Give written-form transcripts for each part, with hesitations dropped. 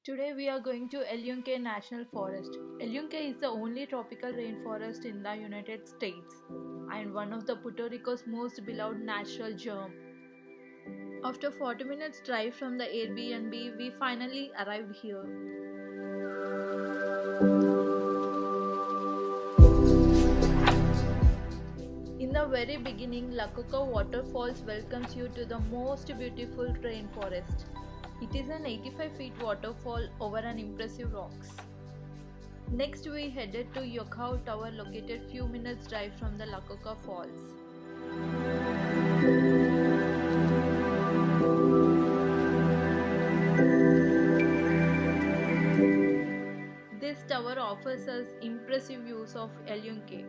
Today we are going to Yunque National Forest. Yunque is the only tropical rainforest in the United States and one of the Puerto Rico's most beloved natural gems. After 40 minutes drive from the Airbnb, we finally arrived here. In the very beginning, La Coca waterfalls welcomes you to the most beautiful rainforest. It is an 85 feet waterfall over an impressive rocks. Next we headed to Yokahú Tower located few minutes drive from the La Coca Falls. This tower offers us impressive views of Yunque.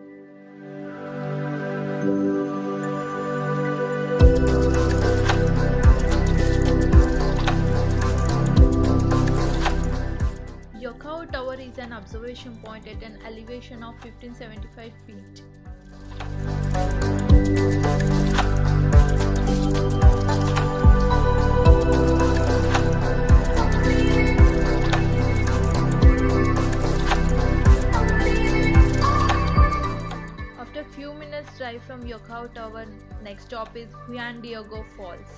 Yokahú Tower is an observation point at an elevation of 1575 feet. After few minutes drive from Yokahú Tower, next stop is Juan Falls.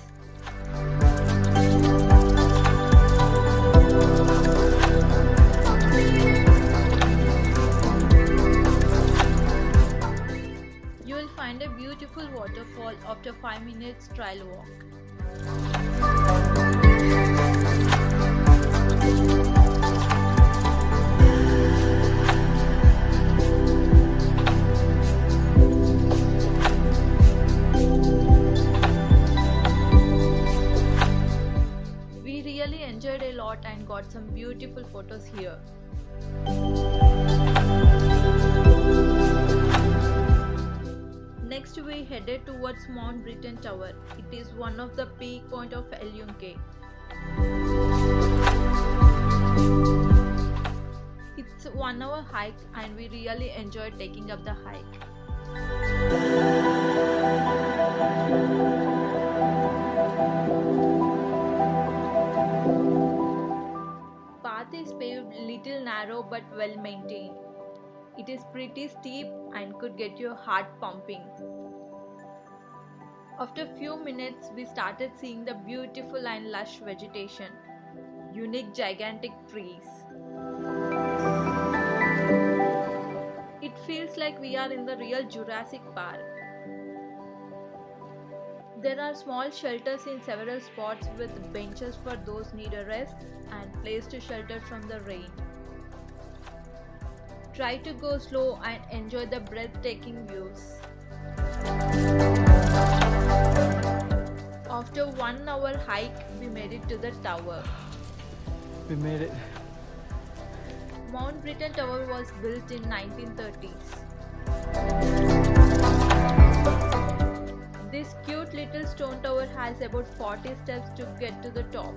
You will find a beautiful waterfall after 5 minutes trail walk. We really enjoyed a lot and got some beautiful photos here. Next we headed towards Mount Britton Tower. It is one of the peak point of Yunque. It's a 1 hour hike and we really enjoyed taking up the hike. Path is paved little narrow but well maintained. It is pretty steep and could get your heart pumping. After few minutes, we started seeing the beautiful and lush vegetation, unique gigantic trees. It feels like we are in the real Jurassic Park. There are small shelters in several spots with benches for those need a rest and place to shelter from the rain. Try to go slow and enjoy the breathtaking views. After 1 hour hike, we made it to the tower. We made it. Mount Britton Tower was built in 1930s. This cute little stone tower has about 40 steps to get to the top.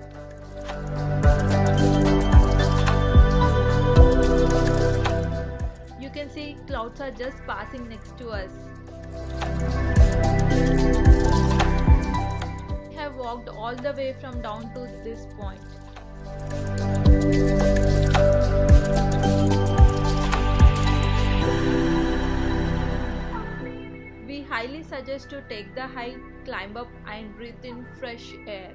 You can see clouds are just passing next to us. We have walked all the way from down to this point. We highly suggest to take the hike, climb up and breathe in fresh air.